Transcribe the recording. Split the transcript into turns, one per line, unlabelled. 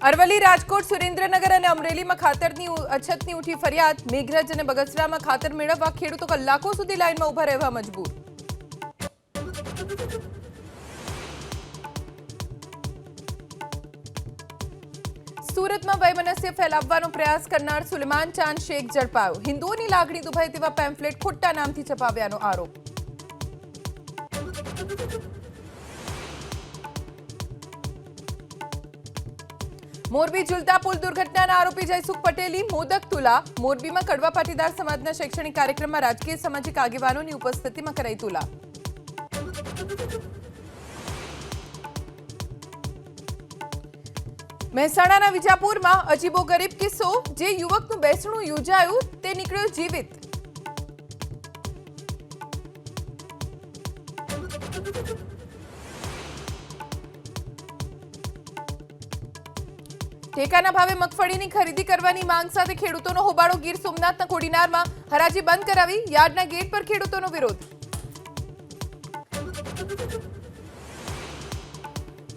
અરવલ્લી, રાજકોટ, સુરેન્દ્રનગર અને અમરેલીમાં ખાતરની અછતની ઉઠી ફરિયાદ। મેઘરજ અને બગસરામાં ખાતર મેળવવા ખેડૂતો કલાકો સુધી લાઇનમાં ઊભા રહેવા મજબૂર। સુરતમાં વયમનસ્ય ફેલાવવાનો પ્રયાસ કરનાર સુલેમાન ચાંદ શેખ ઝડપાયો। હિન્દુઓની લાગણી દુભાય તેવા પેમ્ફલેટ ખોટા નામથી છપાવ્યાનો આરોપ। મોરબી ઝુલતા પુલ દુર્ઘટનાના આરોપી જયસુખ પટેલી મોદક તુલા। મોરબીમાં કડવા પાટીદાર સમાજના શૈક્ષણિક કાર્યક્રમમાં રાજકીય સામાજિક આગેવાનોની ઉપસ્થિતિમાં કરાઈ તુલા। મહેસાણાના વિજાપુરમાં અજીબોગરીબ કિસ્સો। જે યુવકનું બેસણું યોજાયું તે નીકળ્યો જીવિત। ટેકાના ભાવે મગફળીની ખરીદી કરવાની માંગ સાથે ખેડૂતોનો હોબાળો। ગીર સોમનાથના કોડીનારમાં હરાજી બંધ કરાવી। યાર્ડના ગેટ પર ખેડૂતોનો વિરોધ।